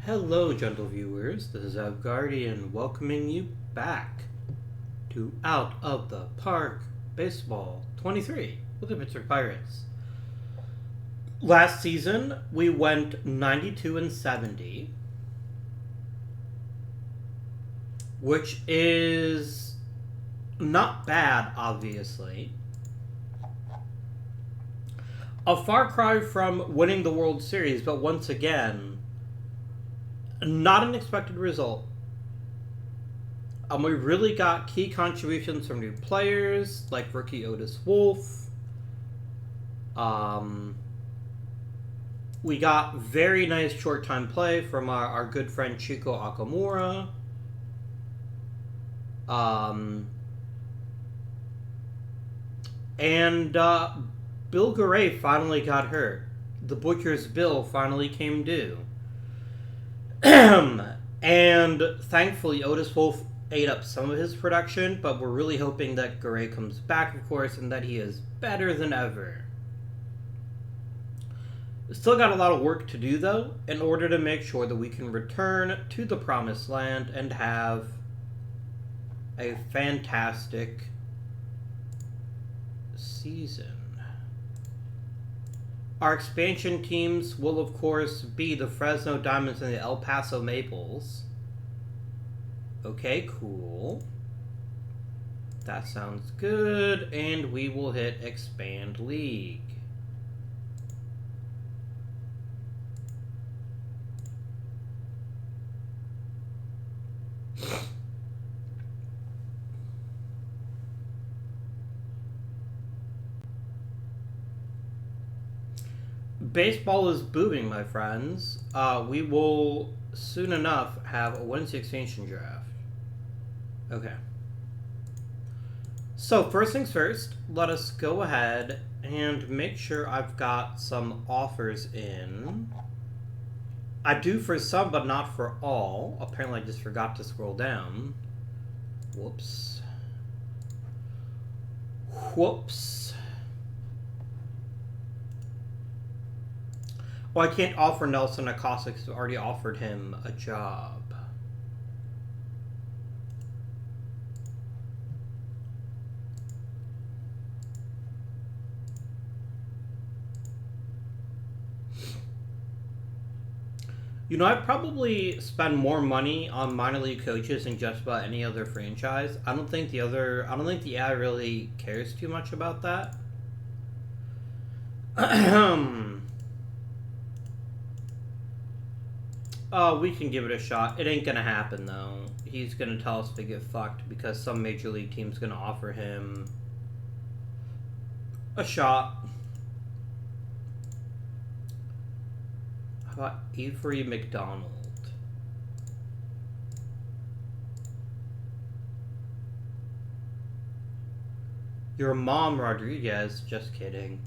Hello, gentle viewers. This is Guardian welcoming you back to Out of the Park Baseball 23 with the Pittsburgh Pirates. Last season, we went 92 and 70, which is not bad, obviously. A far cry from winning the World Series, but once again, not an expected result. We really got key contributions from new players, like rookie Otis Wolf. We got very nice short-time play from our good friend Chico Akamura. And Bill Garay finally got hurt. The Butcher's bill finally came due. And thankfully, Otis Wolf ate up some of his production, but we're really hoping that Garay comes back, of course, and that he is better than ever. Still got a lot of work to do, though, in order to make sure that we can return to the promised land and have a fantastic season. Our expansion teams will, of course, be the Fresno Diamonds and the El Paso Maples. Okay, cool. That sounds good. And we will hit Expand League. Baseball is booming, my friends. We will soon enough have a Wednesday expansion draft. Okay. So, first things first, let us go ahead and make sure I've got some offers in. I do for some, but not for all. Apparently, I just forgot to scroll down. Whoops. Whoops. Well, I can't offer Nelson Acosta because I already offered him a job. You know, I probably spend more money on minor league coaches than just about any other franchise. I don't think the AI really cares too much about that. We can give it a shot. It ain't gonna happen, though. He's gonna tell us to get fucked because some major league team's gonna offer him a shot. How about Avery McDonald? Your mom, Rodriguez. Just kidding.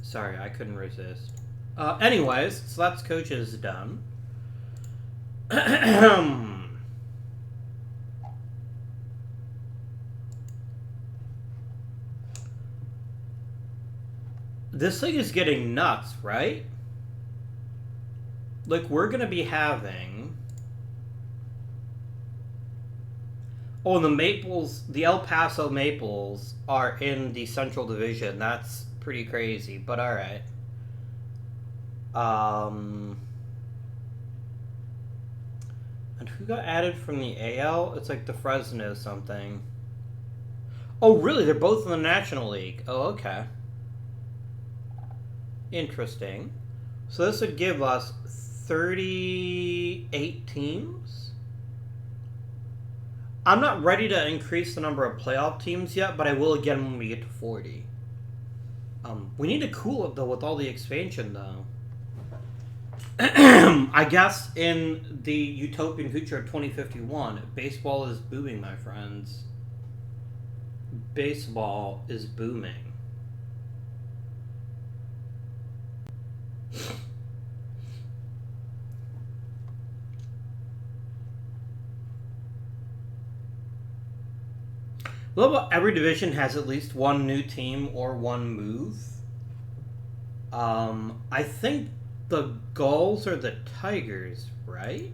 Sorry, I couldn't resist. Anyways, so that's coaches done. This thing is getting nuts, right? Like, we're gonna be having... Oh, the Maples, the El Paso Maples are in the Central Division. That's pretty crazy, but alright. And who got added from the AL? It's like the Fresno something. Oh, really? They're both in the National League. Oh, okay. Interesting. So this would give us 38 teams? I'm not ready to increase the number of playoff teams yet, but I will again when we get to 40. We need to cool it, though, with all the expansion, though. I guess in the utopian future of 2051, baseball is booming, my friends. Baseball is booming. Well, about every division has at least one new team or one move. I think The Gulls or the Tigers, right?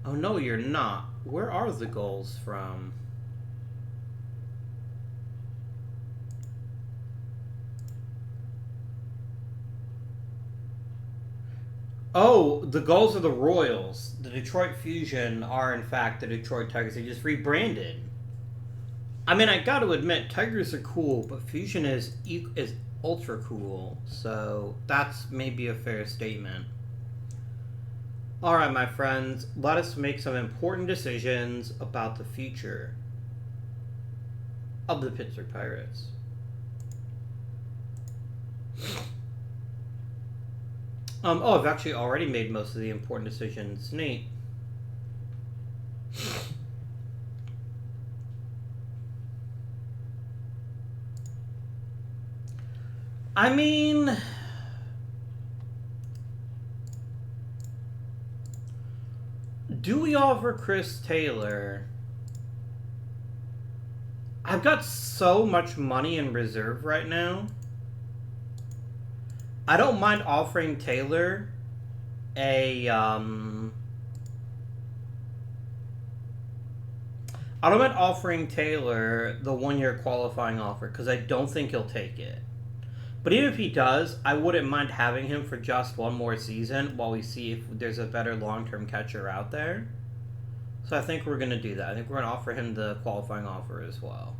Oh no, you're not. Where are the Gulls from? Oh, the Gulls are the Royals. The Detroit Fusion are, in fact, the Detroit Tigers. They just rebranded. I mean, I got to admit, Tigers are cool, but Fusion is ultra cool. So that's maybe a fair statement. All right, my friends, let us make some important decisions about the future of the Pittsburgh Pirates. Oh, I've actually already made most of the important decisions. Neat. I mean, do we offer Chris Taylor? I've got so much money in reserve right now. I don't mind offering Taylor a, I don't mind offering Taylor the 1-year qualifying offer because I don't think he'll take it. But even if he does, I wouldn't mind having him for just one more season while we see if there's a better long-term catcher out there. So I think we're going to do that. I think we're going to offer him the qualifying offer as well.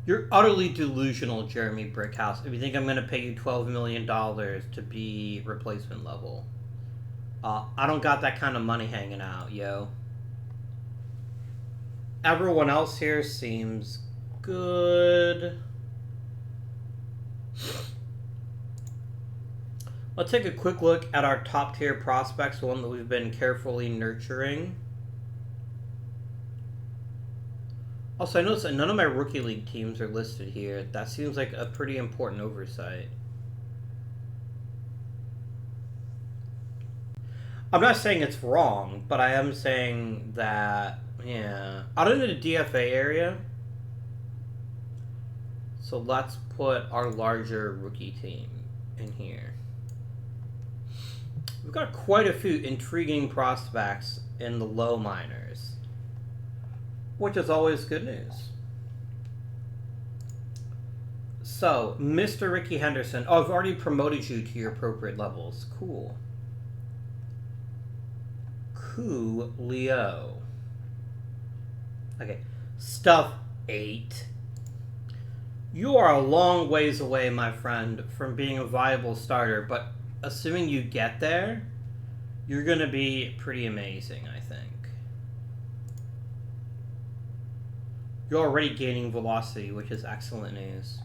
You're utterly delusional, Jeremy Brickhouse, if you think I'm going to pay you $12 million to be replacement level. I don't got that kind of money hanging out, yo. Everyone else here seems good. Let's take a quick look at our top tier prospects, one that we've been carefully nurturing. Also, I noticed that none of my rookie league teams are listed here. That seems like a pretty important oversight. I'm not saying it's wrong, but I am saying that, yeah. Out in the DFA area, so let's put our larger rookie team in here. We've got quite a few intriguing prospects in the low minors, which is always good news. So, Mr. Ricky Henderson. Oh, I've already promoted you to your appropriate levels. Cool. Coolio. Okay. Stuff 8. You are a long ways away, my friend, from being a viable starter, but assuming you get there, you're going to be pretty amazing, I think. You're already gaining velocity, which is excellent news.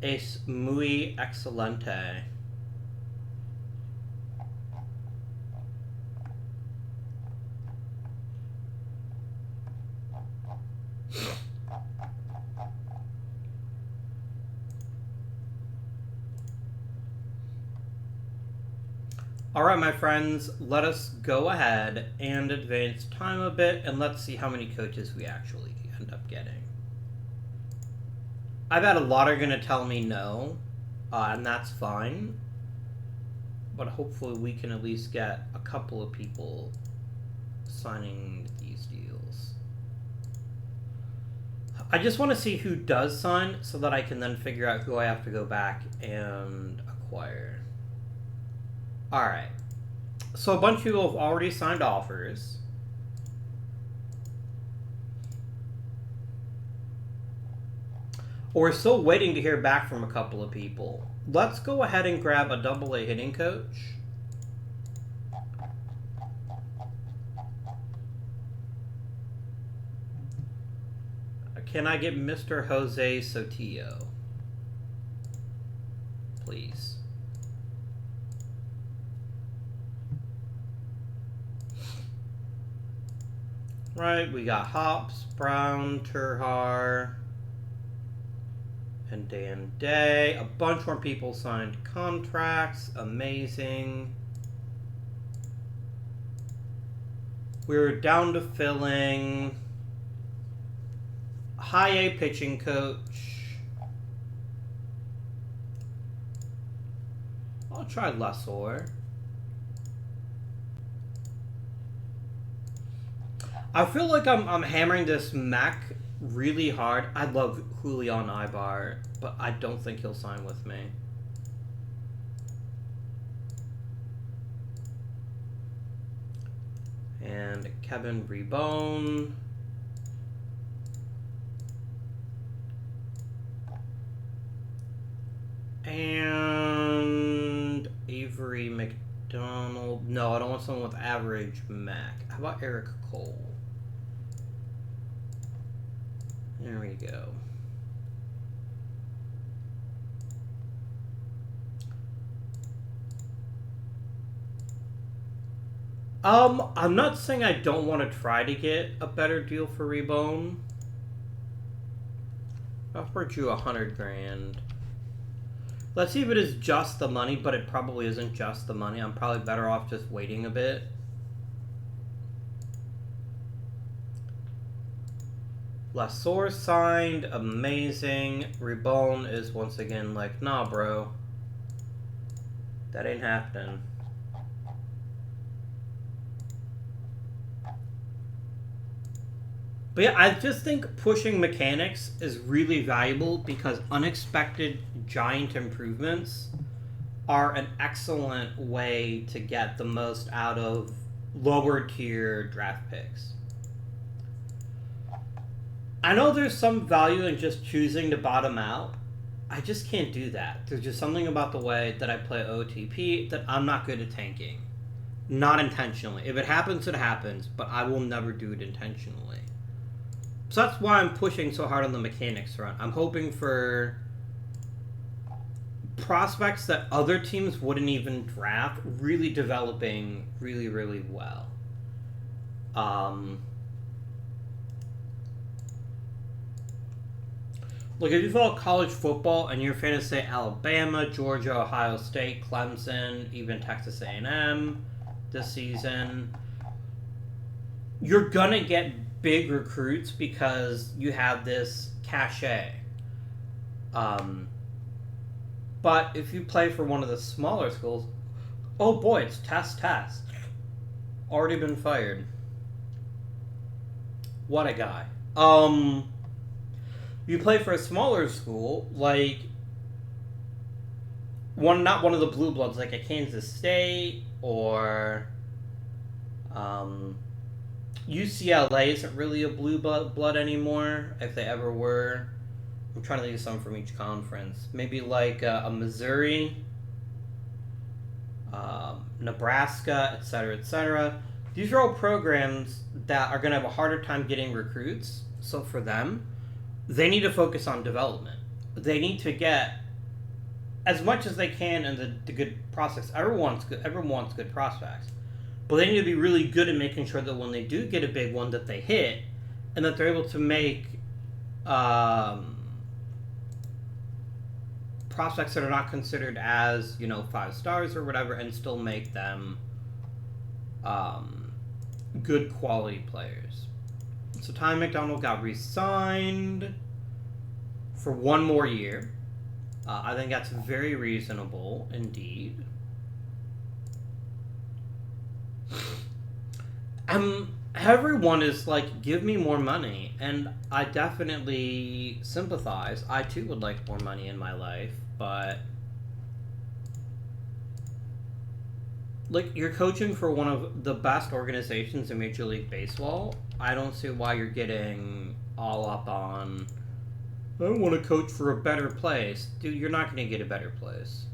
Es muy excelente. All right, my friends, let us go ahead and advance time a bit, and let's see how many coaches we actually end up getting. I bet a lot are going to tell me no, and that's fine. But hopefully we can at least get a couple of people signing these deals. I just want to see who does sign so that I can then figure out who I have to go back and acquire. Alright. So a bunch of people have already signed offers. We're still waiting to hear back from a couple of people. Let's go ahead and grab a AA hitting coach. Can I get Mr. Jose Sotillo? Please. Right, we got Hops, Brown, Turhar, And day and day. A bunch more people signed contracts. Amazing. We're down to filling high A pitching coach. I'll try lessor. I feel like I'm hammering this Mac really hard. I love Julian Ibar, but I don't think he'll sign with me. And Kevin Rebone. And Avery McDonald. No, I don't want someone with average Mac. How about Eric Cole? There we go. I'm not saying I don't want to try to get a better deal for Rebone. I'll offer you $100,000. Let's see if it is just the money, but it probably isn't just the money. I'm probably better off just waiting a bit. Lessor signed. Amazing. Rebone is once again like, nah, bro. That ain't happening. But yeah, I just think pushing mechanics is really valuable because unexpected giant improvements are an excellent way to get the most out of lower tier draft picks. I know there's some value in just choosing to bottom out. I just can't do that. There's just something about the way that I play OOTP that I'm not good at tanking. Not intentionally. If it happens, it happens, but I will never do it intentionally. So that's why I'm pushing so hard on the mechanics front. I'm hoping for prospects that other teams wouldn't even draft, really developing really, really well. Look, if you follow college football and you're a fan of, say, Alabama, Georgia, Ohio State, Clemson, even Texas A&M this season, you're gonna get big recruits because you have this cachet. But if you play for one of the smaller schools, oh boy, it's test. Already been fired. What a guy. You play for a smaller school, like not one of the blue bloods, like a Kansas State or UCLA isn't really a blue blood anymore, if they ever were. I'm trying to think of some from each conference. Maybe like a Missouri, Nebraska, etc., etc. These are all programs that are going to have a harder time getting recruits. So for them, they need to focus on development. They need to get as much as they can in the good prospects. Everyone wants good prospects. But they need to be really good at making sure that when they do get a big one that they hit, and that they're able to make prospects that are not considered as, 5 stars or whatever, and still make them good quality players. So Ty McDonald got re-signed for 1 more year. I think that's very reasonable indeed. Everyone is like, give me more money, and I definitely sympathize. I too would like more money in my life, but like, you're coaching for one of the best organizations in Major League Baseball. I don't see why you're getting all up on, I want to coach for a better place. Dude, you're not going to get a better place.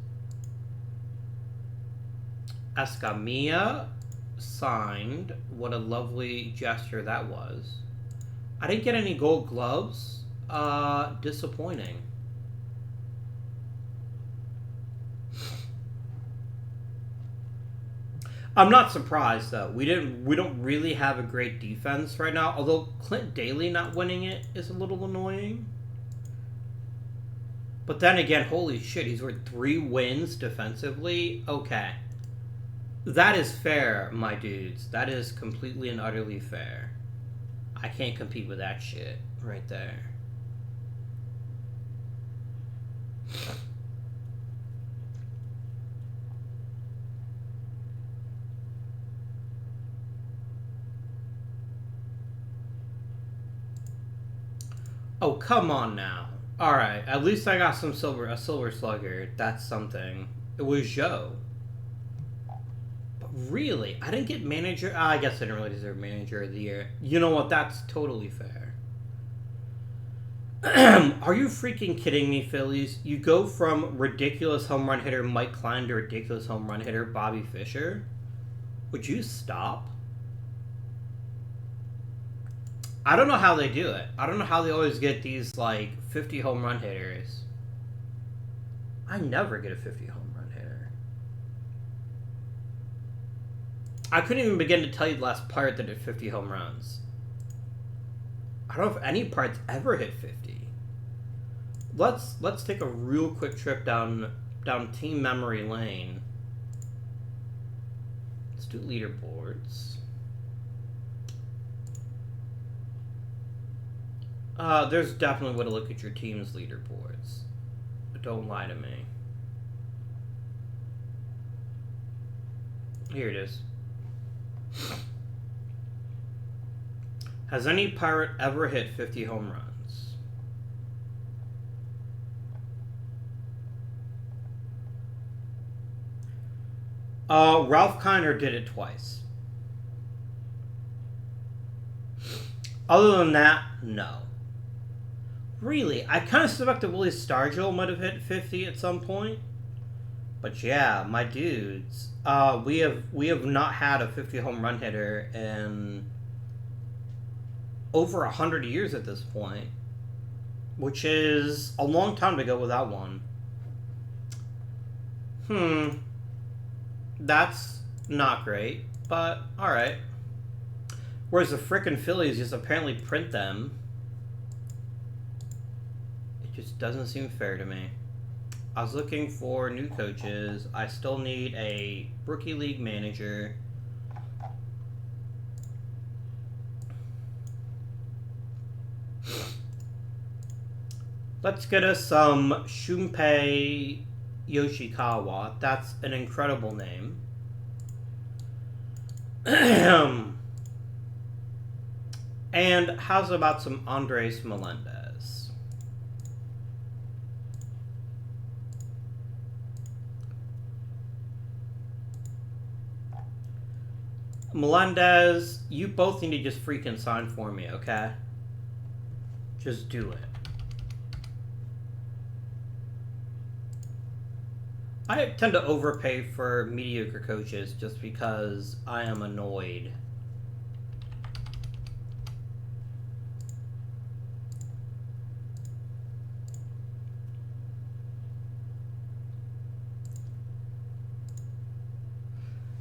Escamilla signed. What a lovely gesture that was. I didn't get any gold gloves. Disappointing. I'm not surprised though. We don't really have a great defense right now. Although Clint Daly not winning it is a little annoying. But then again, holy shit, he's worth 3 wins defensively? Okay. That is fair, my dudes. That is completely and utterly fair. I can't compete with that shit right there. Oh, come on now. Alright, at least I got a silver slugger. That's something. It was Joe. But really, I didn't get manager. I guess I didn't really deserve manager of the year. You know what? That's totally fair. Are you freaking kidding me, Phillies? You go from ridiculous home run hitter Mike Klein to ridiculous home run hitter Bobby Fischer? Would you stop? I don't know how they do it. I don't know how they always get these, like, 50 home run hitters. I never get a 50 home run hitter. I couldn't even begin to tell you the last Pirate that did 50 home runs. I don't know if any Pirates ever hit 50. Let's take a real quick trip down team memory lane. Let's do leaderboards. There's definitely a way to look at your team's leaderboards. But don't lie to me. Here it is. Has any Pirate ever hit 50 home runs? Ralph Kiner did it twice. Other than that, no. Really, I kind of suspect that Willie Stargell might have hit 50 at some point. But yeah, my dudes, we have not had a 50 home run hitter in over 100 years at this point, which is a long time to go without one. That's not great, but alright. Whereas the frickin' Phillies just apparently print them. It just doesn't seem fair to me. I was looking for new coaches. I still need a rookie league manager. Let's get us some Shunpei Yoshikawa. That's an incredible name. And how's about some Andres Melendez? Melendez, you both need to just freaking sign for me, okay? Just do it. I tend to overpay for mediocre coaches just because I am annoyed.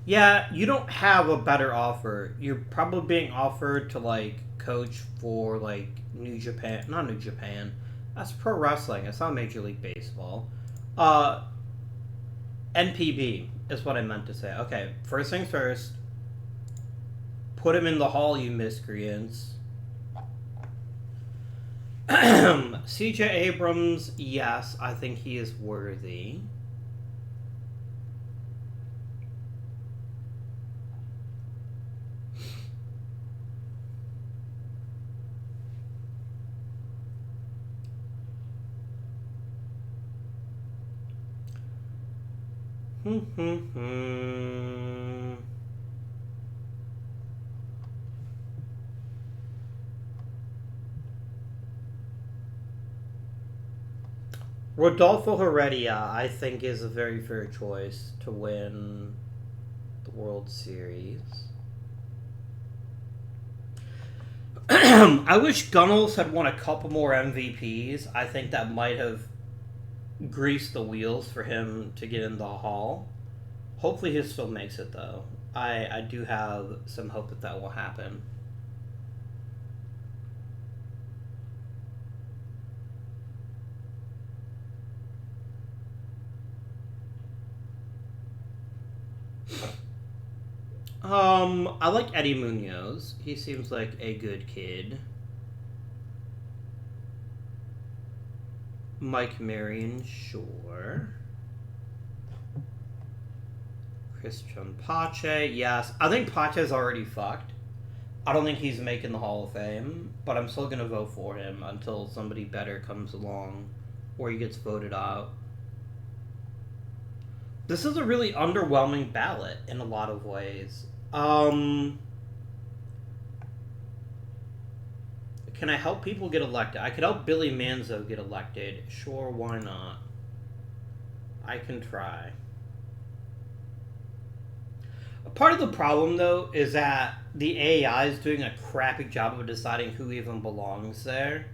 Yeah, you don't have a better offer. You're probably being offered to, like, coach for, like, New Japan. Not New Japan. That's pro wrestling. It's not Major League Baseball. NPB is what I meant to say. Okay, first things first. Put him in the hall, you miscreants. CJ Abrams, yes, I think he is worthy. Rodolfo Heredia, I think, is a very fair choice to win the World Series. I wish Gunnels had won a couple more MVPs. I think that might have greased the wheels for him to get in the Hall. Hopefully he still makes it, though. I do have some hope that that will happen. I like Eddie Munoz. He seems like a good kid. Mike Marion, sure. Christian Pache, yes. I think Pache's already fucked. I don't think he's making the Hall of Fame, but I'm still gonna vote for him until somebody better comes along or he gets voted out. This is a really underwhelming ballot in a lot of ways. Can I help people get elected? I could help Billy Manzo get elected. Sure, why not? I can try. Part of the problem, though, is that the AI is doing a crappy job of deciding who even belongs there.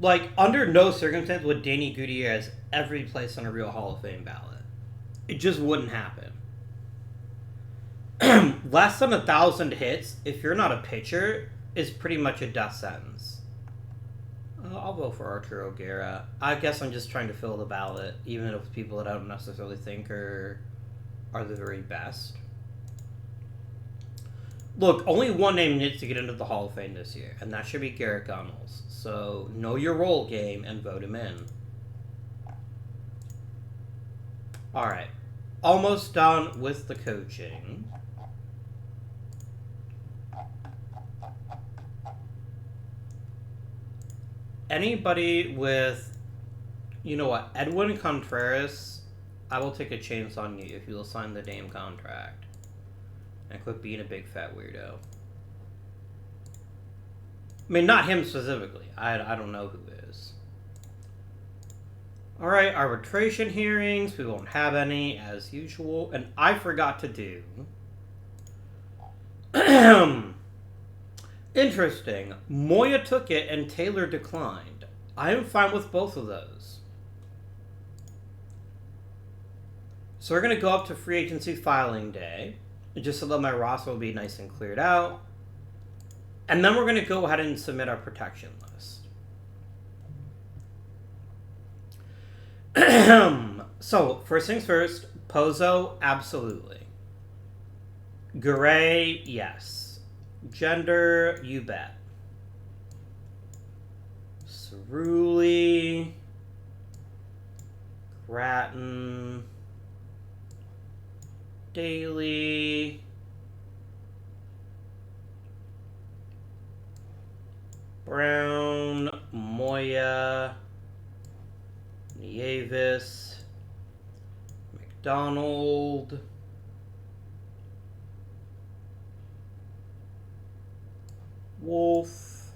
Like, under no circumstance would Danny Gutierrez ever be placed on a real Hall of Fame ballot. It just wouldn't happen. Less than 1,000 hits, if you're not a pitcher, is pretty much a death sentence. I'll vote for Arturo Guerra. I guess I'm just trying to fill the ballot, even if people that I don't necessarily think are the very best. Look, only one name needs to get into the Hall of Fame this year, and that should be Garrett Gunnels. So, know your role game and vote him in. Alright. Almost done with the coaching. Anybody with, you know what, Edwin Contreras, I will take a chance on you if you'll sign the Dame contract. And quit being a big fat weirdo. I mean, not him specifically. I don't know who is. Alright, arbitration hearings. We won't have any, as usual. And I forgot to do... Interesting. Moya took it and Taylor declined. I am fine with both of those. So we're going to go up to free agency filing day, just so that my roster will be nice and cleared out. And then we're going to go ahead and submit our protection list. So, first things first, Pozo, absolutely. Garay, yes. Gender, you bet. Cerulli, Grattan, Daly, Brown, Moya, Nieves, McDonald, Wolf,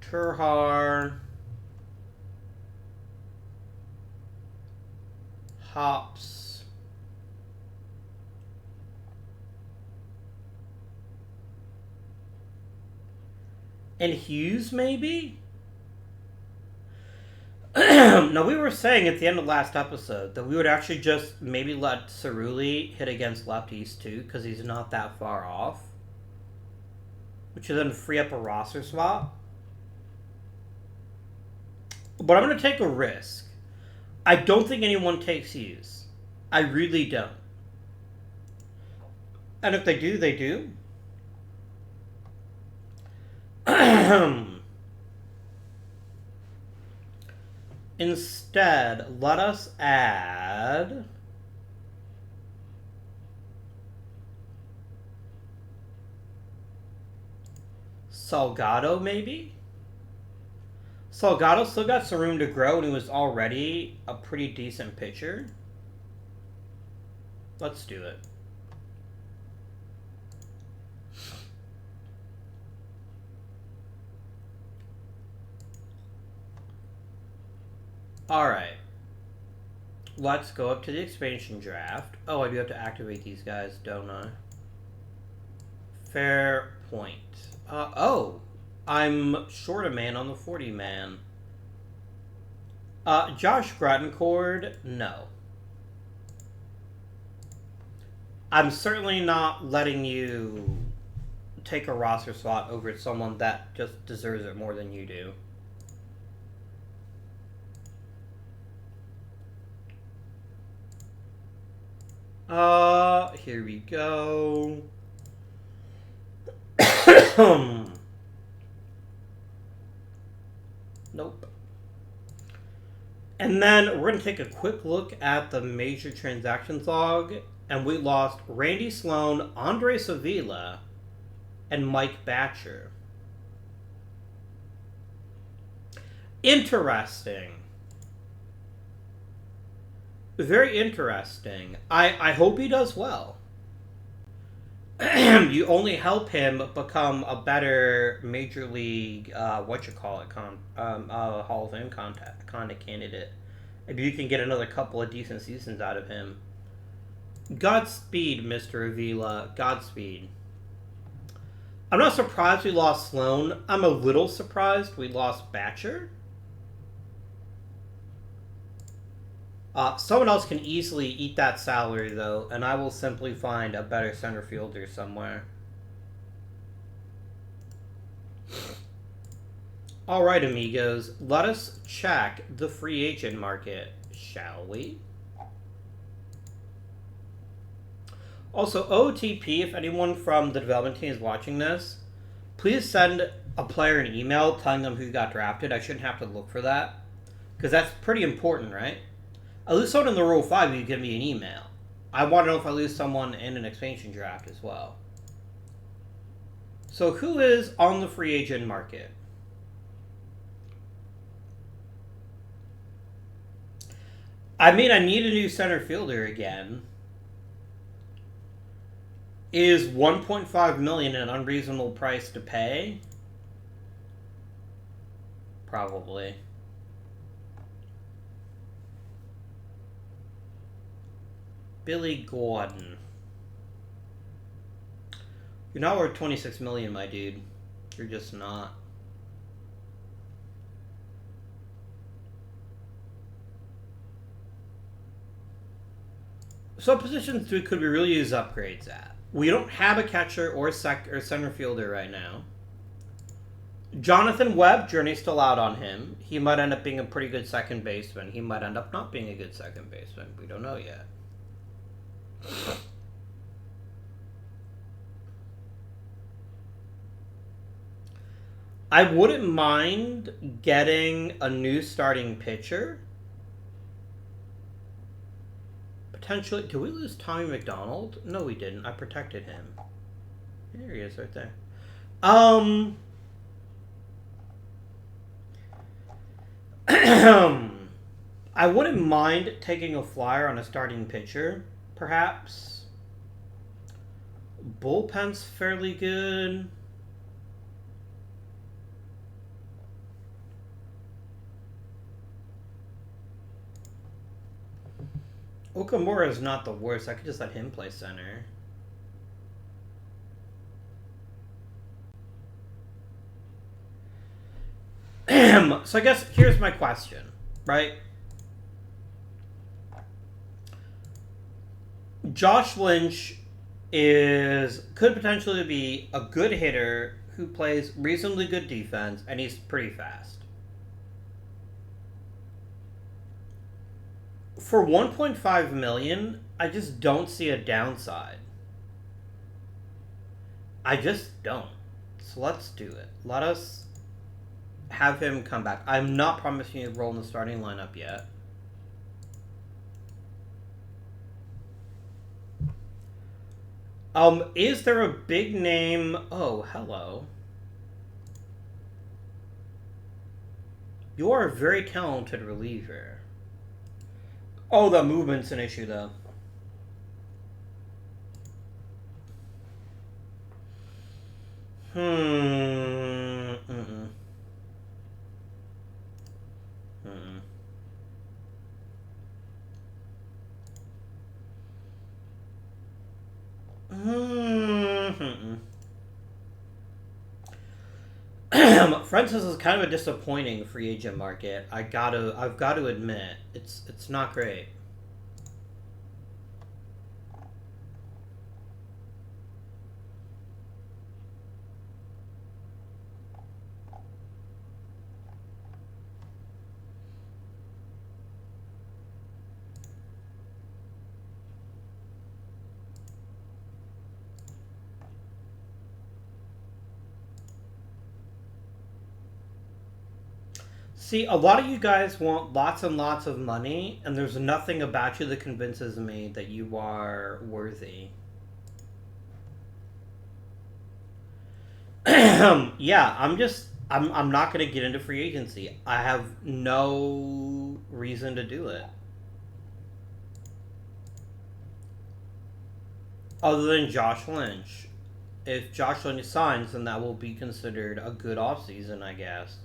Turhar, Hops, and Hughes, maybe? Now, we were saying at the end of last episode that we would actually just maybe let Cerulli hit against lefties too, because he's not that far off. Which would then free up a roster spot. But I'm going to take a risk. I don't think anyone takes Hughes. I really don't. And if they do, they do. Instead, let us add... Salgado, maybe? Salgado still got some room to grow, and he was already a pretty decent pitcher. Let's do it. Alright. Let's go up to the expansion draft. Oh, I do have to activate these guys, don't I? Fair point. Oh, I'm short a man on the 40-man. Josh Grattencord, no. I'm certainly not letting you take a roster slot over someone that just deserves it more than you do. Here we go. Nope. And then we're going to take a quick look at the major transactions log, and we lost Randy Sloan, Andre Sevilla, and Mike Batcher. Interesting. Very interesting. I hope he does well. You only help him become a better major league, Hall of Fame kind of candidate. If you can get another couple of decent seasons out of him. Godspeed, Mr. Avila. Godspeed. I'm not surprised we lost Sloan. I'm a little surprised we lost Batcher. Someone else can easily eat that salary, though, and I will simply find a better center fielder somewhere. Alright, amigos. Let us check the free agent market, shall we? Also, OOTP, if anyone from the development team is watching this, please send a player an email telling them who got drafted. I shouldn't have to look for that, because that's pretty important, right? I lose someone in the Rule 5, you give me an email. I want to know if I lose someone in an expansion draft as well. So who is on the free agent market? I mean, I need a new center fielder again. Is $1.5 million an unreasonable price to pay? Probably. Billy Gordon. You're not worth $26 million, my dude. You're just not. So positions could we really use upgrades at? We don't have a catcher or center fielder right now. Jonathan Webb, journey's still out on him. He might end up being a pretty good second baseman. He might end up not being a good second baseman. We don't know yet. I wouldn't mind getting a new starting pitcher. Potentially. Did we lose Tommy McDonald? No, we didn't. I protected him. There he is right there. I wouldn't mind taking a flyer on a starting pitcher, perhaps. Bullpen's fairly good. Okamura is not the worst. I could just let him play center. So I guess here's my question, right? Josh Lynch could potentially be a good hitter who plays reasonably good defense, and he's pretty fast. For $1.5 million, I just don't see a downside. I just don't. So let's do it. Let us have him come back. I'm not promising you a role in the starting lineup yet. Is there a big name? Oh, hello. You are a very talented reliever. Oh, the movement's an issue, though. Francis is kind of a disappointing free agent market. I've got to admit, it's not great. See, a lot of you guys want lots and lots of money, and there's nothing about you that convinces me that you are worthy. Yeah, I'm not going to get into free agency. I have no reason to do it. Other than Josh Lynch. If Josh Lynch signs, then that will be considered a good offseason, I guess.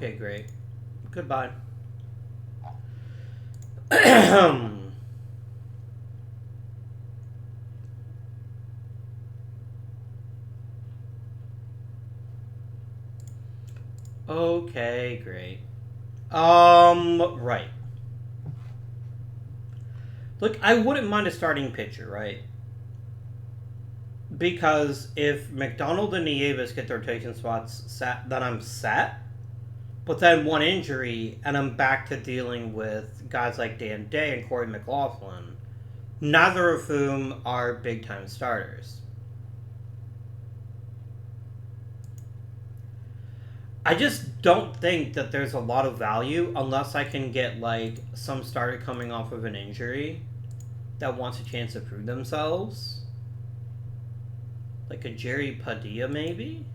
Okay, great. Goodbye. Okay, great. Right. Look, I wouldn't mind a starting pitcher, right? Because if McDonald and Nieves get their rotation spots set, then I'm set. But then one injury, and I'm back to dealing with guys like Dan Day and Corey McLaughlin, neither of whom are big time starters. I just don't think that there's a lot of value unless I can get like some starter coming off of an injury that wants a chance to prove themselves. Like a Jerry Padilla, maybe?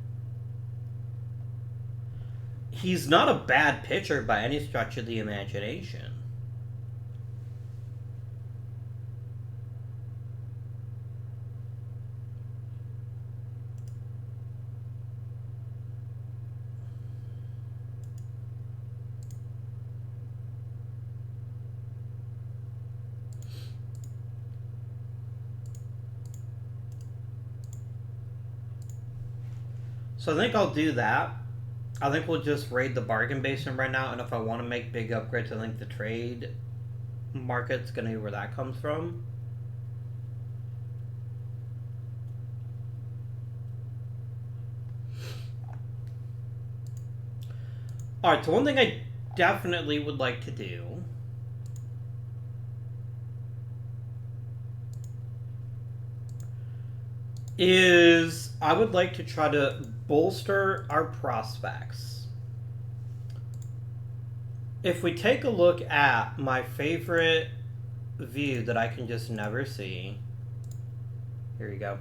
He's not a bad pitcher by any stretch of the imagination. So I think I'll do that. I think we'll just raid the bargain basement right now, and if I want to make big upgrades, I think the trade market's going to be where that comes from. Alright, so one thing I definitely would like to do is I would like to try to bolster our prospects. If we take a look at my favorite view that I can just never see, here you go.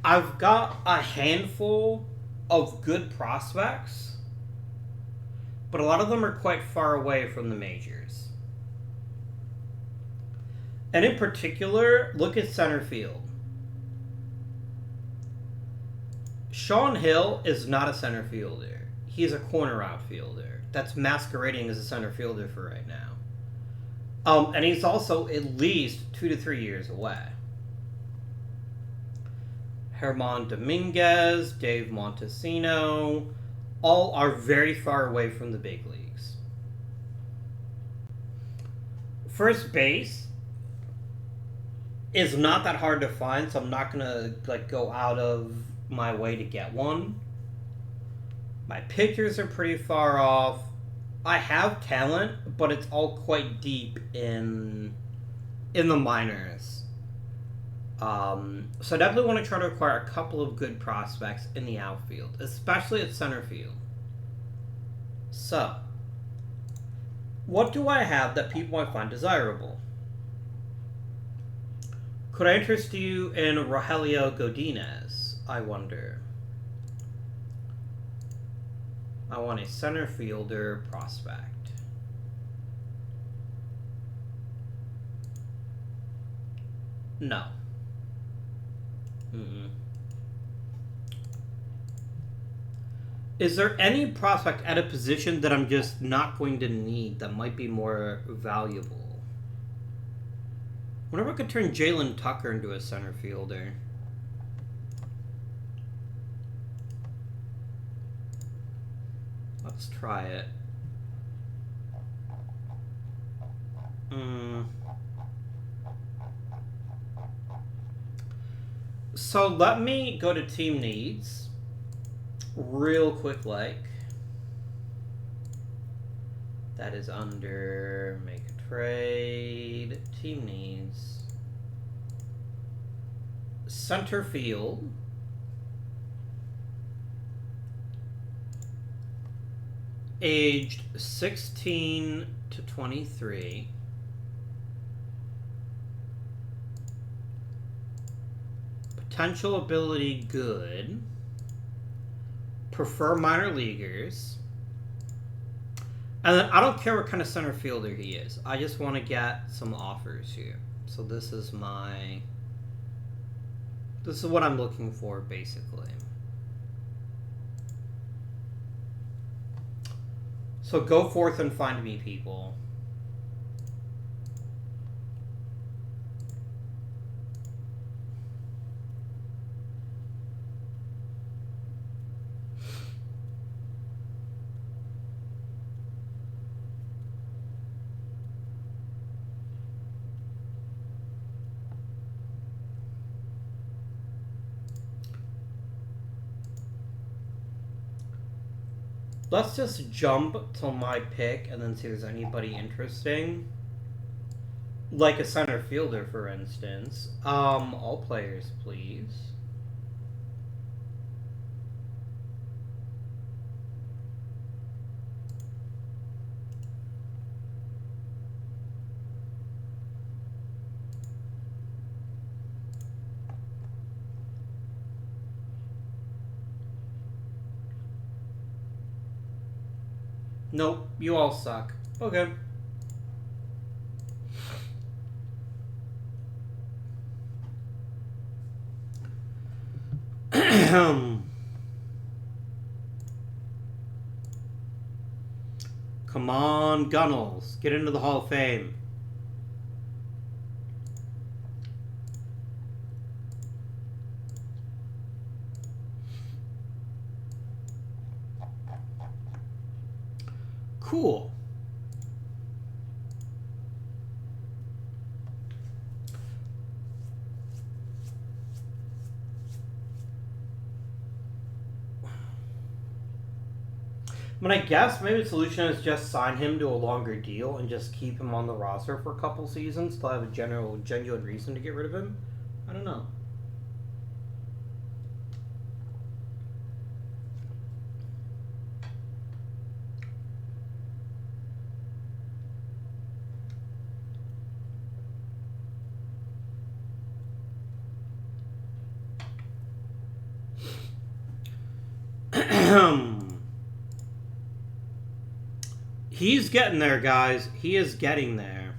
I've got a handful of good prospects, but a lot of them are quite far away from the majors. And in particular, look at center field. Sean Hill is not a center fielder. He's a corner outfielder that's masquerading as a center fielder for right now. And he's also at least 2 to 3 years away. Herman Dominguez, Dave Montesino, all are very far away from the big leagues. First base is not that hard to find, so I'm not gonna go out of my way to get one. My pitchers are pretty far off. I have talent, but it's all quite deep in the minors. So I definitely want to try to acquire a couple of good prospects in the outfield, especially at center field. So, what do I have that people might find desirable? Could I interest you in Rogelio Godinez, I wonder? I want a center fielder prospect. No. Is there any prospect at a position that I'm just not going to need that might be more valuable? I wonder if I could turn Jalen Tucker into a center fielder. Let's try it. So let me go to team needs real quick, like. That is under make a trade, team needs, center field, aged 16 to 23, potential ability good, prefer minor leaguers. And then I don't care what kind of center fielder he is. I just want to get some offers here. So this is what I'm looking for, basically. So go forth and find me, people. Let's just jump to my pick and then see if there's anybody interesting. Like a center fielder, for instance. All players, please. Nope, you all suck. Okay. Come on, Gunnels. Get into the Hall of Fame. Cool. I mean, I guess maybe the solution is just sign him to a longer deal and just keep him on the roster for a couple seasons till I have a genuine reason to get rid of him. I don't know. He's getting there, guys. He is getting there.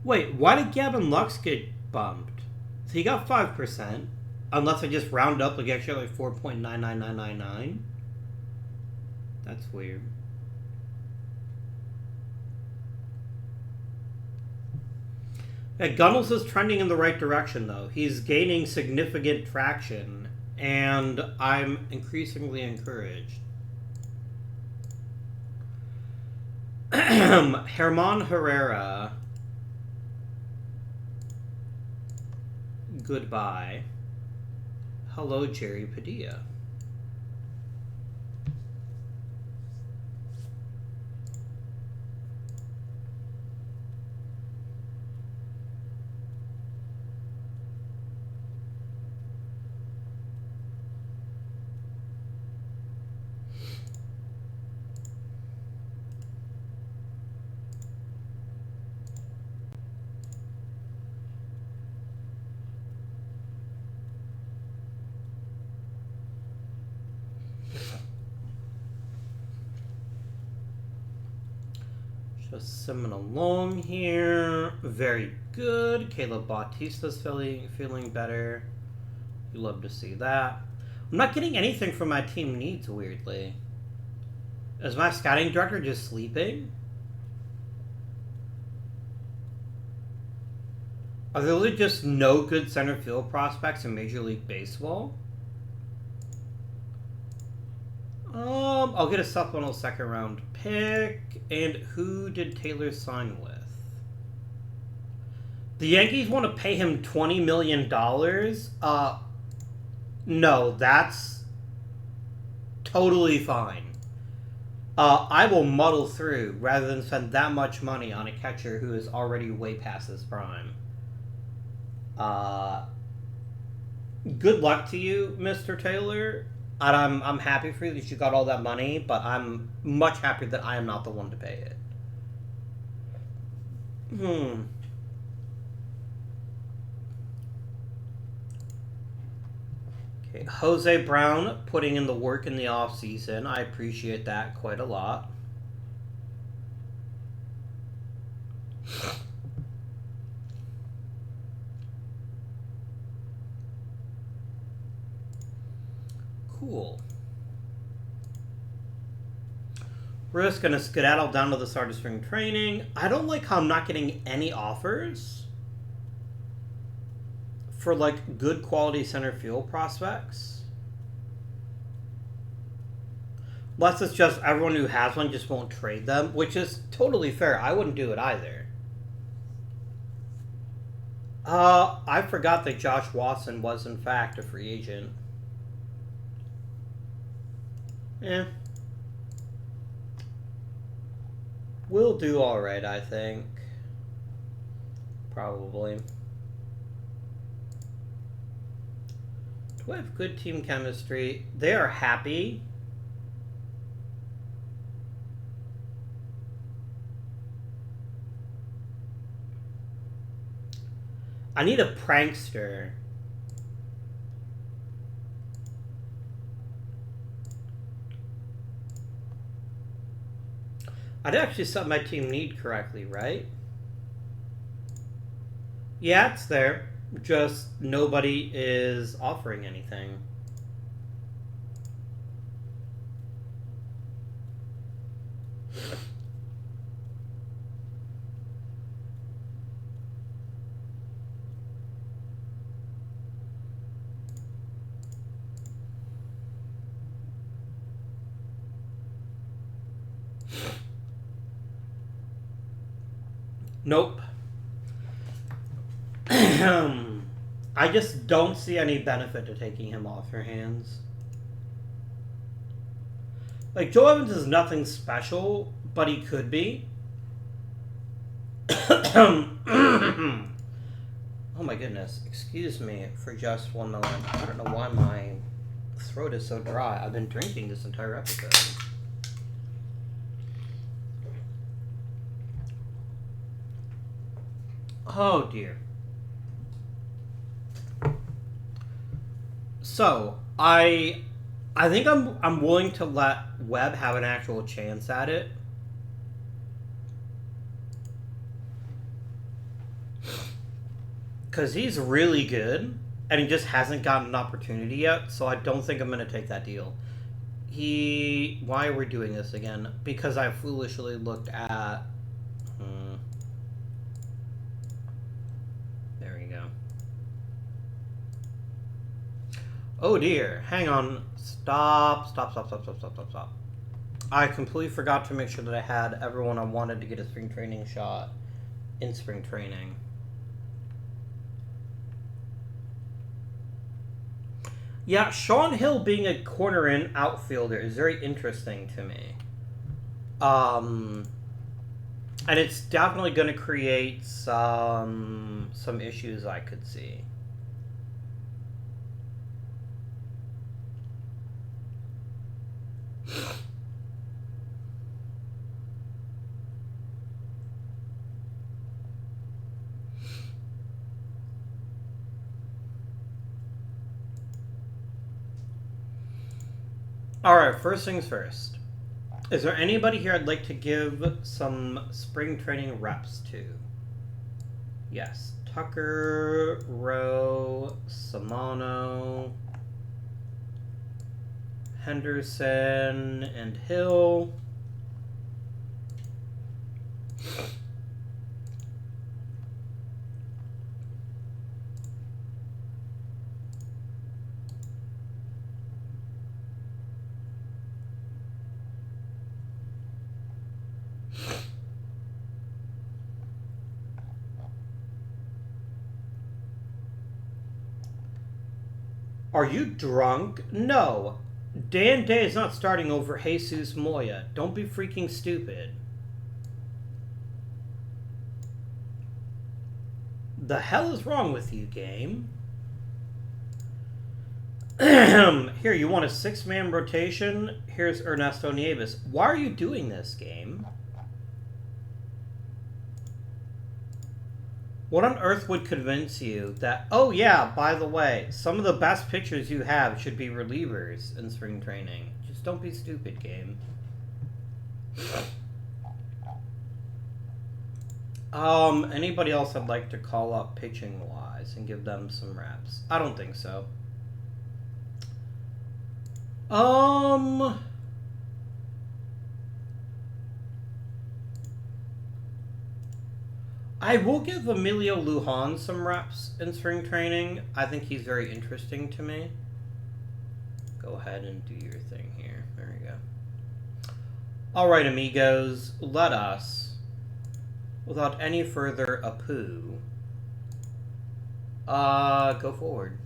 Wait, why did Gavin Lux get bumped? So he got 5%. Unless I just round up, like actually like 4.99999. That's weird. Yeah, Gunnels is trending in the right direction, though. He's gaining significant traction, and I'm increasingly encouraged. Herman Herrera. Goodbye. Hello, Jerry Padilla. Just simming along here. Very good. Caleb Bautista's feeling better. You love to see that. I'm not getting anything from my team needs, weirdly. Is my scouting director just sleeping? Are there really just no good center field prospects in Major League Baseball? I'll get a supplemental second round pick. And who did Taylor sign with? The Yankees want to pay him $20 million? No, that's totally fine. I will muddle through rather than spend that much money on a catcher who is already way past his prime. Good luck to you, Mr. Taylor. And I'm happy for you that you got all that money, but I'm much happier that I am not the one to pay it. Okay, Jose Brown putting in the work in the offseason. I appreciate that quite a lot. Cool. We're just going to skedaddle down to the start of spring training. I don't like how I'm not getting any offers for, like, good quality center field prospects. Unless it's just everyone who has one just won't trade them, which is totally fair. I wouldn't do it either. I forgot that Josh Watson was, in fact, a free agent. Yeah. We'll do alright, I think. Probably. Do we have good team chemistry? They are happy. I need a prankster. I'd actually set my team need correctly, right? Yeah, it's there. Just nobody is offering anything. Nope. I just don't see any benefit to taking him off your hands. Like, Joe Evans is nothing special, but he could be. Oh my goodness. Excuse me for just 1 moment. I don't know why my throat is so dry. I've been drinking this entire episode. Oh dear. So, I think I'm willing to let Webb have an actual chance at it. Because he's really good, and he just hasn't gotten an opportunity yet, so I don't think I'm going to take that deal. Why are we doing this again? Because I foolishly looked at... There we go. Oh dear, hang on. Stop. I completely forgot to make sure that I had everyone I wanted to get a spring training shot in spring training. Yeah, Sean Hill being a corner-in outfielder is very interesting to me. And it's definitely going to create some issues I could see. Alright, first things first. Is there anybody here I'd like to give some spring training reps to? Yes. Tucker, Rowe, Samano, Henderson, and Hill. Are you drunk? No. Dan Day is not starting over Jesus Moya. Don't be freaking stupid. The hell is wrong with you, game? Here, you want a 6-man rotation? Here's Ernesto Nieves. Why are you doing this, game? What on earth would convince you that, oh yeah, by the way, some of the best pitchers you have should be relievers in spring training? Just don't be stupid, game. Anybody else I'd like to call up pitching-wise and give them some reps? I don't think so. I will give Emilio Lujan some reps in spring training. I think he's very interesting to me. Go ahead and do your thing here. There we go. Alright, amigos. Let us, without any further ado, go forward.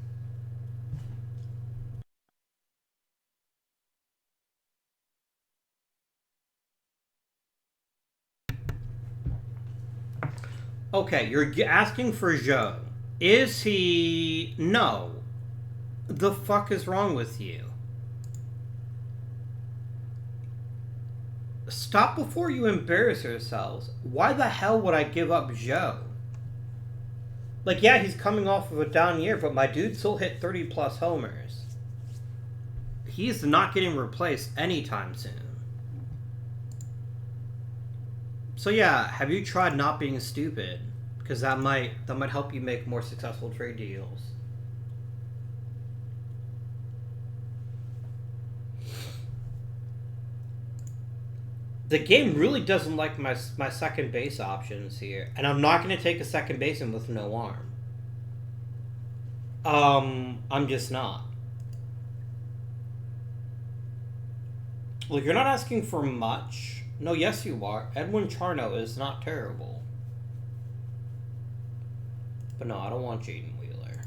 Okay, you're asking for Joe. Is he... No. The fuck is wrong with you? Stop before you embarrass yourselves. Why the hell would I give up Joe? Like, yeah, he's coming off of a down year, but my dude still hit 30-plus homers. He's not getting replaced anytime soon. So yeah, have you tried not being stupid? Because that might help you make more successful trade deals. The game really doesn't like my second base options here, and I'm not going to take a second baseman with no arm. I'm just not. Well, you're not asking for much. No, yes you are. Edwin Charno is not terrible. But no, I don't want Jaden Wheeler.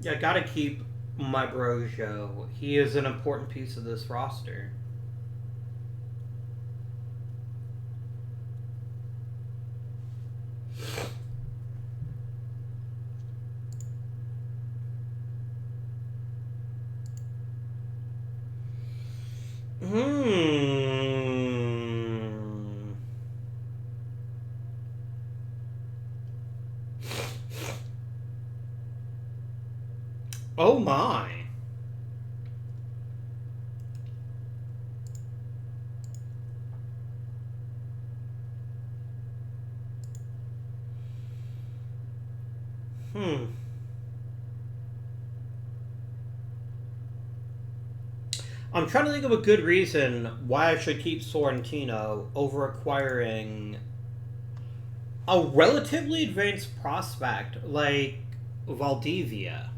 Yeah, I gotta keep my bro Joe. He is an important piece of this roster. Oh my. I'm trying to think of a good reason why I should keep Sorrentino over acquiring a relatively advanced prospect like Valdivia,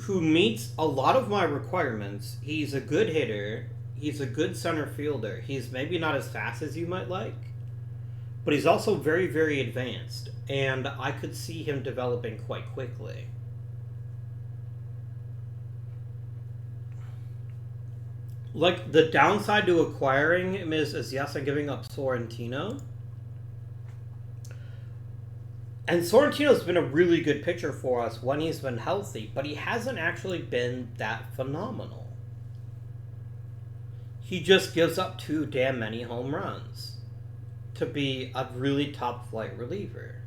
who meets a lot of my requirements. He's a good hitter. He's a good center fielder. He's maybe not as fast as you might like, but he's also very, very advanced, and I could see him developing quite quickly. Like, the downside to acquiring him is yes, I'm giving up Sorrentino. And Sorrentino's been a really good pitcher for us when he's been healthy, but he hasn't actually been that phenomenal. He just gives up too damn many home runs to be a really top-flight reliever.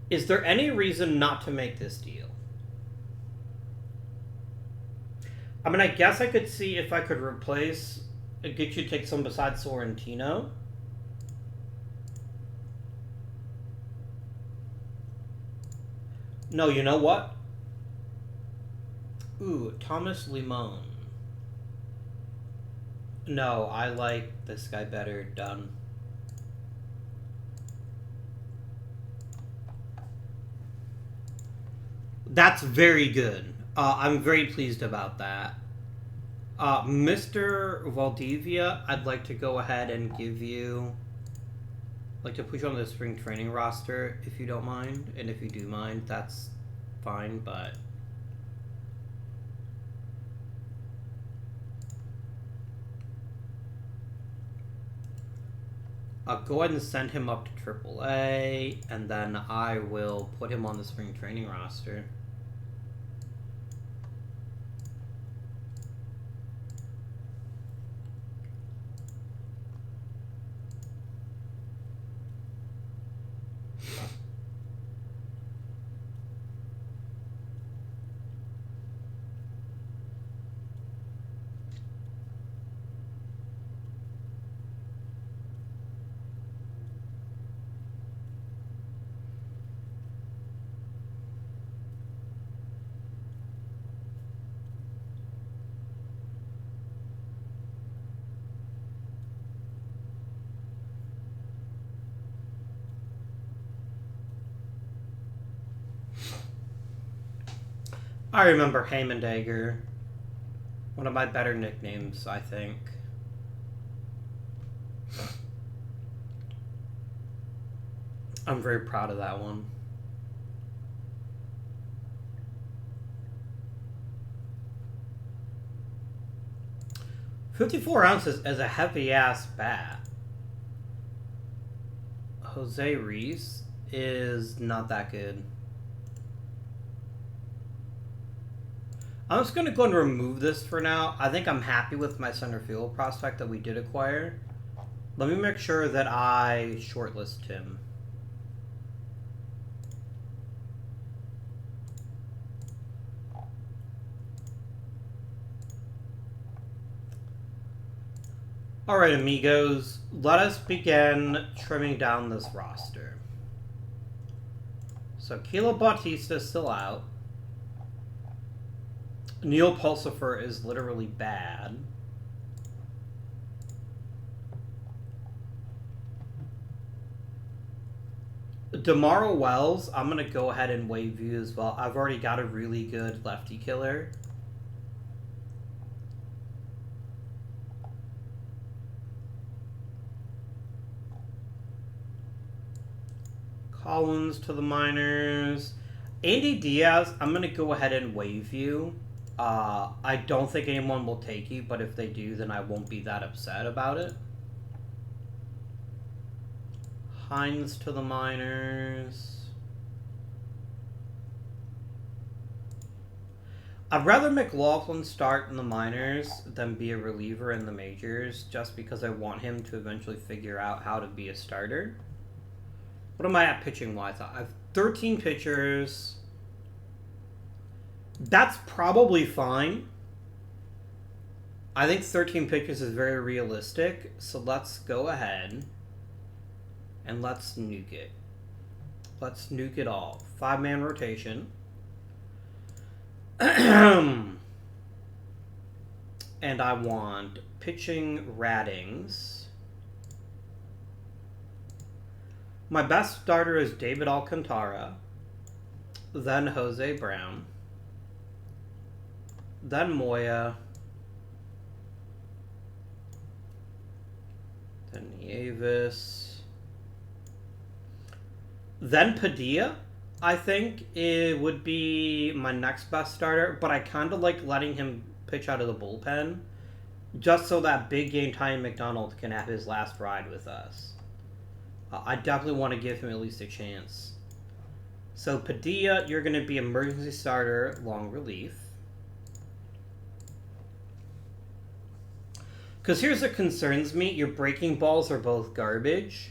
Is there any reason not to make this deal? I mean, I guess I could see if I could get you to take some besides Sorrentino. No, you know what? Ooh, Thomas Limon. No, I like this guy better. Done. That's very good. I'm very pleased about that. Mr. Valdivia, I'd like to go ahead and give you, like, to put you on the spring training roster, if you don't mind. And if you do mind, that's fine, but... I'll go ahead and send him up to AAA, and then I will put him on the spring training roster. I remember Haymondagger. One of my better nicknames, I think. I'm very proud of that one. $54 ounces is a heavy-ass bat. Jose Reese is not that good. I'm just going to go and remove this for now. I think I'm happy with my center field prospect that we did acquire. Let me make sure that I shortlist him. Alright, amigos. Let us begin trimming down this roster. So, Kilo Bautista is still out. Neil Pulsifer is literally bad. Damaro Wells, I'm going to go ahead and waive you as well. I've already got a really good lefty killer. Collins to the minors. Andy Diaz, I'm going to go ahead and waive you. I don't think anyone will take you, but if they do, then I won't be that upset about it. Hines to the minors. I'd rather McLaughlin start in the minors than be a reliever in the majors, just because I want him to eventually figure out how to be a starter. What am I at pitching-wise? I have 13 pitchers. That's probably fine. I think 13 pitches is very realistic, so let's go ahead and let's nuke it. Let's nuke it all. 5-man rotation. And I want pitching ratings. My best starter is David Alcantara, then Jose Brown, then Moya, then Nieves, then Padilla. I think it would be my next best starter, but I kind of like letting him pitch out of the bullpen, just so that big game Ty McDonald can have his last ride with us. I definitely want to give him at least a chance. So Padilla, you're going to be emergency starter, long relief. Because here's what concerns me. Your breaking balls are both garbage.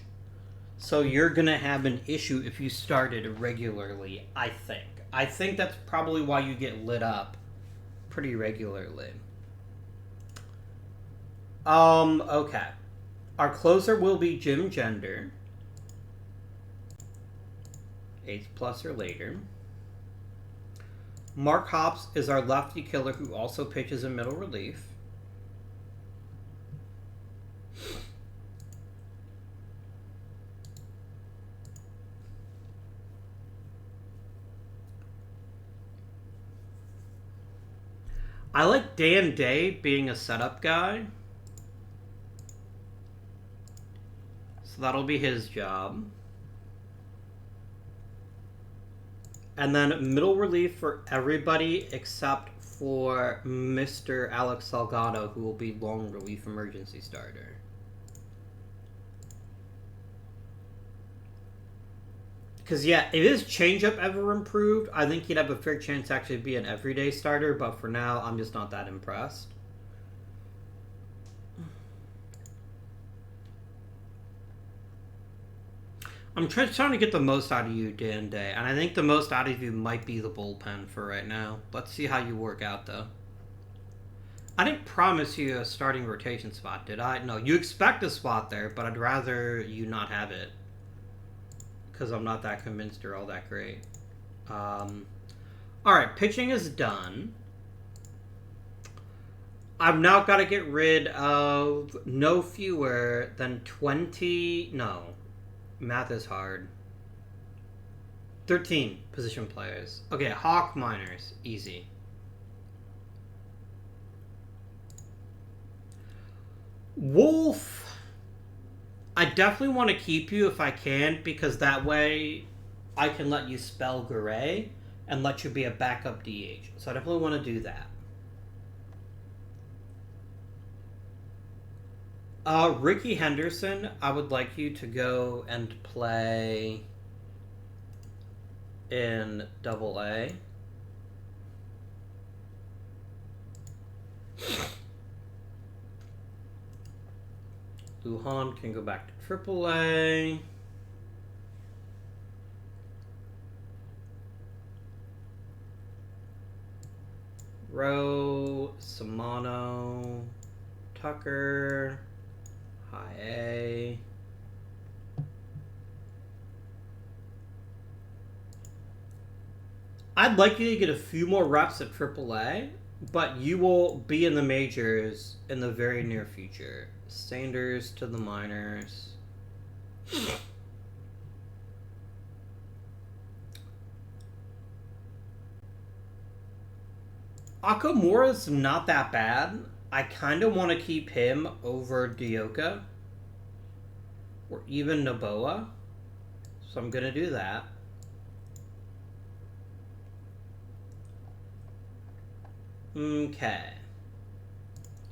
So you're going to have an issue if you started regularly, I think. I think that's probably why you get lit up pretty regularly. Okay. Our closer will be Jim Gender. 8th plus or later. Mark Hops is our lefty killer who also pitches in middle relief. I like Dan Day being a setup guy. So that'll be his job. And then middle relief for everybody except for Mr. Alex Salgado, who will be long relief emergency starter. Because, yeah, if his changeup ever improved, I think he'd have a fair chance to actually be an everyday starter, but for now, I'm just not that impressed. I'm trying to get the most out of you, Dan Day, and I think the most out of you might be the bullpen for right now. Let's see how you work out, though. I didn't promise you a starting rotation spot, did I? No, you expect a spot there, but I'd rather you not have it. Because I'm not that convinced you're all that great. Alright, pitching is done. I've now got to get rid of no fewer than 20... No. Math is hard. 13 position players. Okay, Hawk Miners. Easy. Wolf. I definitely want to keep you if I can, because that way I can let you spell Garay and let you be a backup DH. So I definitely want to do that. Ricky Henderson, I would like you to go and play in Double-A. Lujan can go back to Triple-A. Rowe, Samano, Tucker, High A. I'd like you to get a few more reps at AAA, but you will be in the majors in the very near future. Sanders to the minors. Akamura's not that bad. I kind of want to keep him over Dioka or even Noboa, so I'm going to do that. Okay.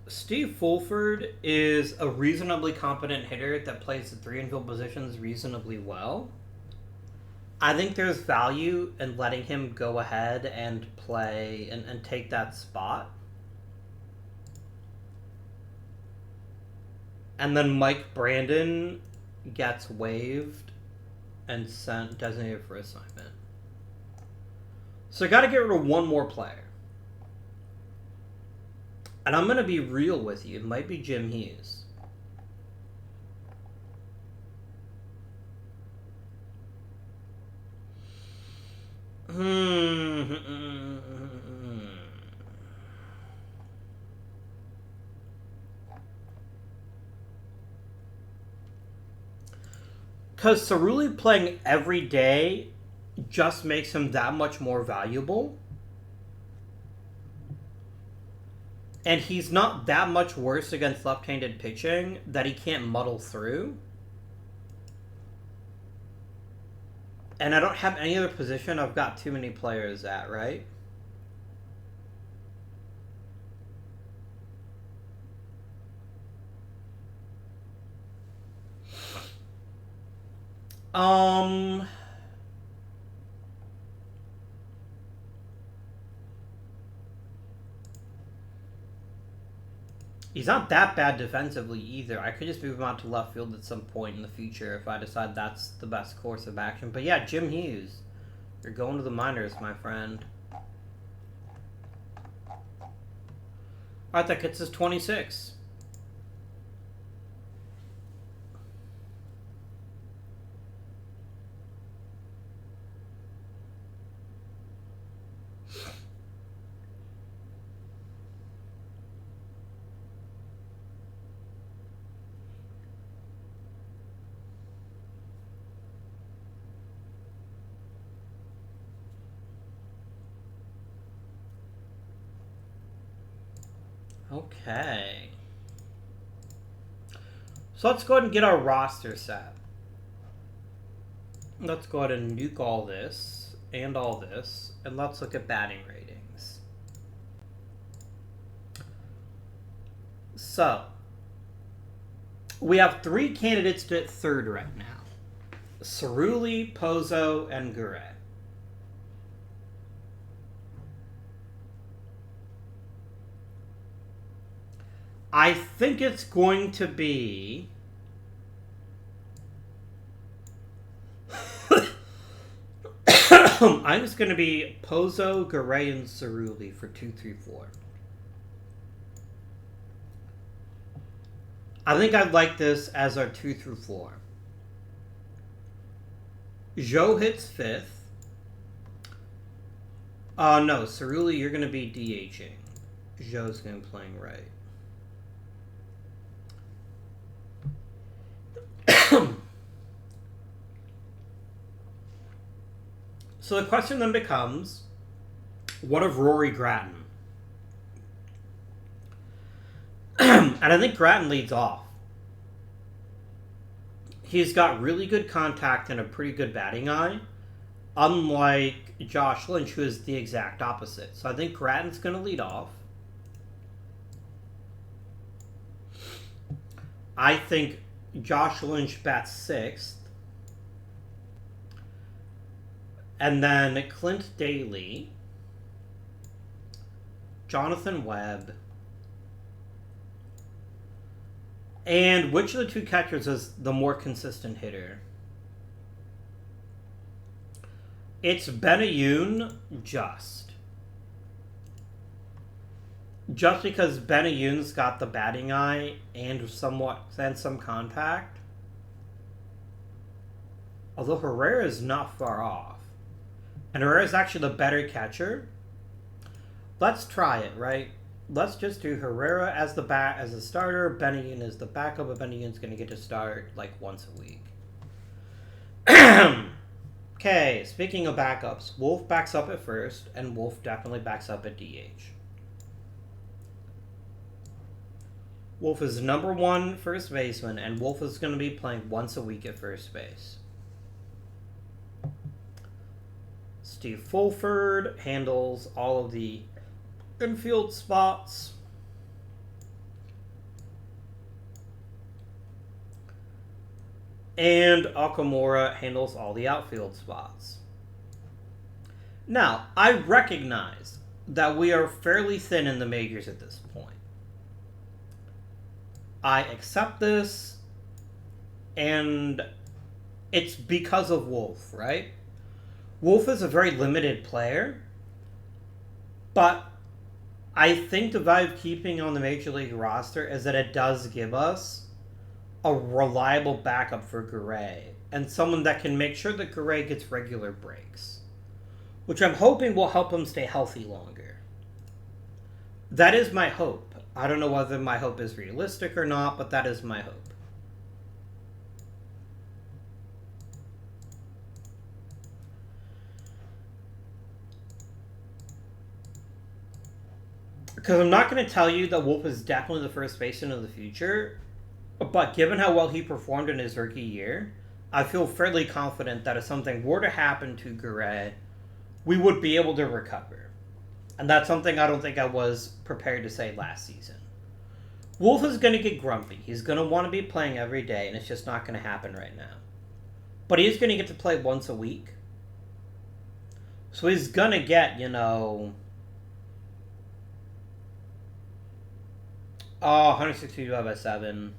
Steve Fulford is a reasonably competent hitter that plays the 3 infield positions reasonably well. I think there's value in letting him go ahead and play and take that spot. And then Mike Brandon gets waived and sent designated for assignment. So I got to get rid of one more player. And I'm going to be real with you. It might be Jim Hughes. Because Cerulli playing every day just makes him that much more valuable. And he's not that much worse against left-handed pitching that he can't muddle through. And I don't have any other position I've got too many players at, right? He's not that bad defensively either. I could just move him out to left field at some point in the future if I decide that's the best course of action. But yeah, Jim Hughes. You're going to the minors, my friend. Alright, that gets us 26. Okay. So let's go ahead and get our roster set. Let's go ahead and nuke all this and all this, and let's look at batting ratings. So, we have 3 candidates to hit third right now. Cerulli, Pozo, and Gure. I think it's going to be... I'm just going to be Pozo, Gure, and Cerulli for 2, 3, 4. I think I'd like this as our 2 through 4. Joe hits 5th. No, Cerulli, you're going to be DHing. Joe's going to be playing right. So the question then becomes, what of Rory Grattan? And I think Grattan leads off. He's got really good contact and a pretty good batting eye, unlike Josh Lynch, who is the exact opposite. So I think Grattan's going to lead off. I think Josh Lynch bats 6th. And then Clint Daly, Jonathan Webb, and which of the 2 catchers is the more consistent hitter? It's Benayoun, just because Benayoun's got the batting eye and some contact. Although Herrera is not far off. And Herrera is actually the better catcher. Let's try it, right? Let's just do Herrera as the starter. Benayoun is the backup, but Benayoun's going to get to start like once a week. Okay, speaking of backups, Wolf backs up at first, and Wolf definitely backs up at DH. Wolf is number 1 first baseman, and Wolf is going to be playing once a week at first base. Steve Fulford handles all of the infield spots. And Okamura handles all the outfield spots. Now, I recognize that we are fairly thin in the majors at this point. I accept this, and it's because of Wolf, right? Wolf is a very limited player, but I think the value of keeping on the Major League roster is that it does give us a reliable backup for Gure, and someone that can make sure that Gure gets regular breaks, which I'm hoping will help him stay healthy longer. That is my hope. I don't know whether my hope is realistic or not, but that is my hope. Because I'm not going to tell you that Wolf is definitely the first baseman of the future, but given how well he performed in his rookie year, I feel fairly confident that if something were to happen to Gure, we would be able to recover. And that's something I don't think I was prepared to say last season. Wolf is going to get grumpy. He's going to want to be playing every day, and it's just not going to happen right now. But he's going to get to play once a week. So he's going to get, 162 divided by 7.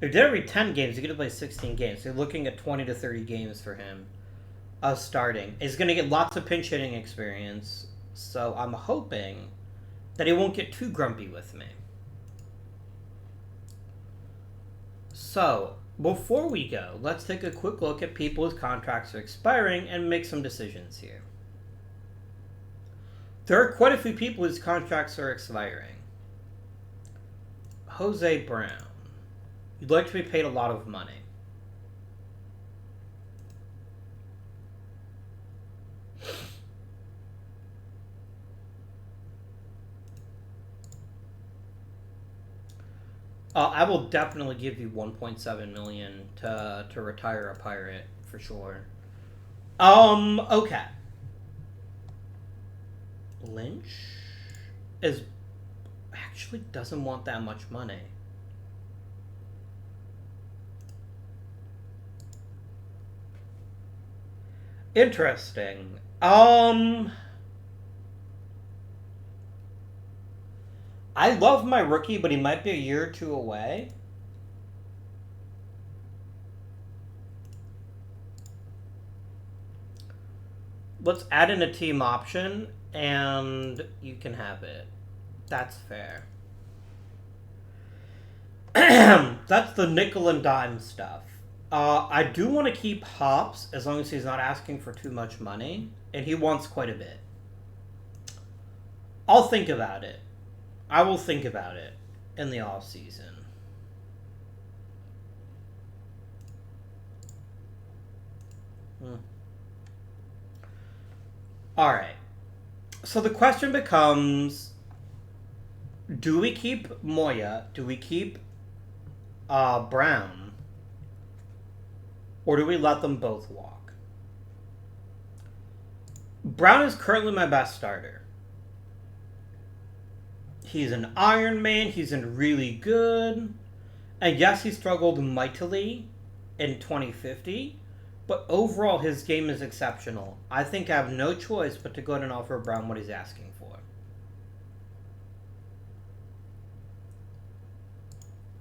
If did every 10 games, you get to play 16 games. So you're looking at 20 to 30 games for him starting. He's going to get lots of pinch hitting experience. So I'm hoping that he won't get too grumpy with me. So, before we go, let's take a quick look at people whose contracts are expiring and make some decisions here. There are quite a few people whose contracts are expiring. Jose Brown. You'd like to be paid a lot of money. I will definitely give you 1.7 million to retire a pirate for sure. Okay. Lynch is actually doesn't want that much money. Interesting. I love my rookie, but he might be a year or two away. Let's add in a team option, and you can have it. That's fair. That's the nickel and dime stuff. I do want to keep Hops as long as he's not asking for too much money, and he wants quite a bit. I'll think about it. I will think about it in the off season. All right. So the question becomes: do we keep Moya? Do we keep Brown? Or do we let them both walk? Brown is currently my best starter. He's an Iron Man. He's in really good. And yes, he struggled mightily in 2050. But overall, his game is exceptional. I think I have no choice but to go ahead and offer Brown what he's asking for.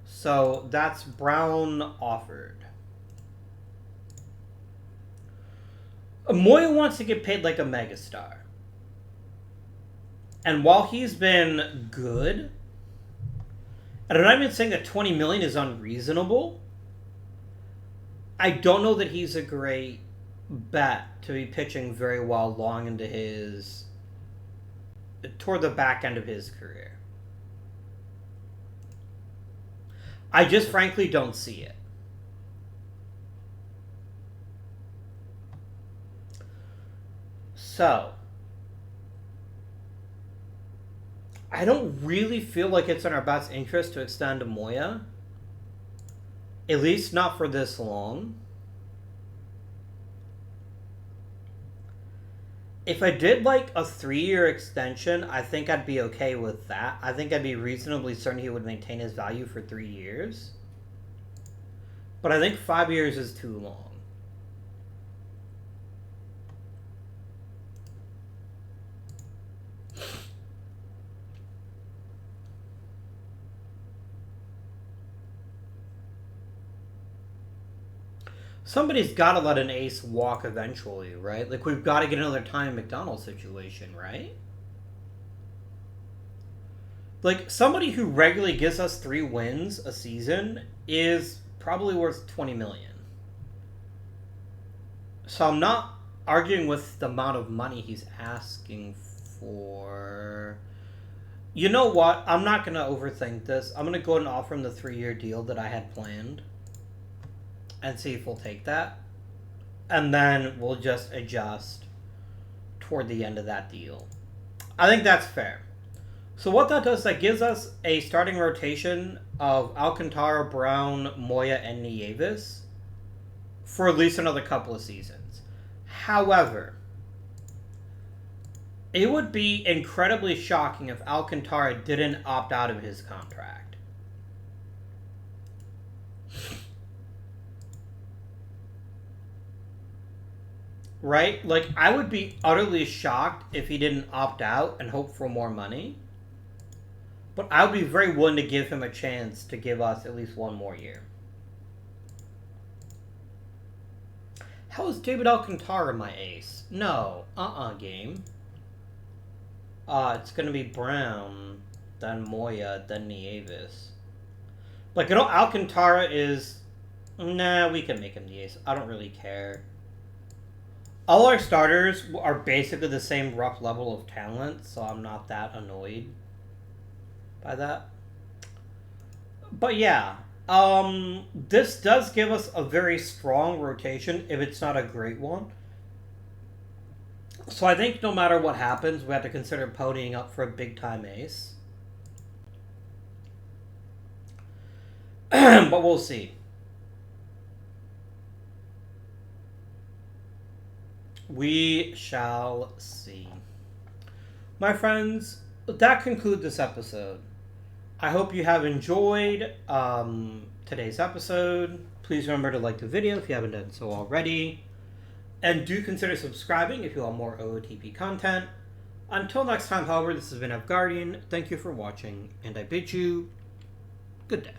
So that's Brown offered. Moya wants to get paid like a megastar. And while he's been good, and I'm not even saying that 20 million is unreasonable, I don't know that he's a great bet to be pitching very well long into toward the back end of his career. I just frankly don't see it. So, I don't really feel like it's in our best interest to extend Moya. At least not for this long. If I did like a 3-year extension, I think I'd be okay with that. I think I'd be reasonably certain he would maintain his value for 3 years. But I think 5 years is too long. Somebody's got to let an ace walk eventually, right? Like, we've got to get another Ty McDonald situation, right? Like, somebody who regularly gives us 3 wins a season is probably worth 20 million. So I'm not arguing with the amount of money he's asking for. You know what? I'm not going to overthink this. I'm going to go ahead and offer him the 3-year deal that I had planned. And see if we'll take that. And then we'll just adjust toward the end of that deal. I think that's fair. So what that does, that gives us a starting rotation of Alcantara, Brown, Moya, and Nieves for at least another couple of seasons. However, it would be incredibly shocking if Alcantara didn't opt out of his contract. Right? Like, I would be utterly shocked if he didn't opt out and hope for more money. But I would be very willing to give him a chance to give us at least 1 more year. How is David Alcantara my ace? No. Game. It's going to be Brown, then Moya, then Nieves. Like, I know Alcantara is... Nah, we can make him the ace. I don't really care. All our starters are basically the same rough level of talent, so I'm not that annoyed by that. But yeah, this does give us a very strong rotation, if it's not a great one. So I think no matter what happens, we have to consider ponying up for a big-time ace. But we'll see. We shall see. My friends, that concludes this episode. I hope you have enjoyed today's episode. Please remember to like the video if you haven't done so already. And do consider subscribing if you want more OOTP content. Until next time, however, this has been Guardian. Thank you for watching, and I bid you good day.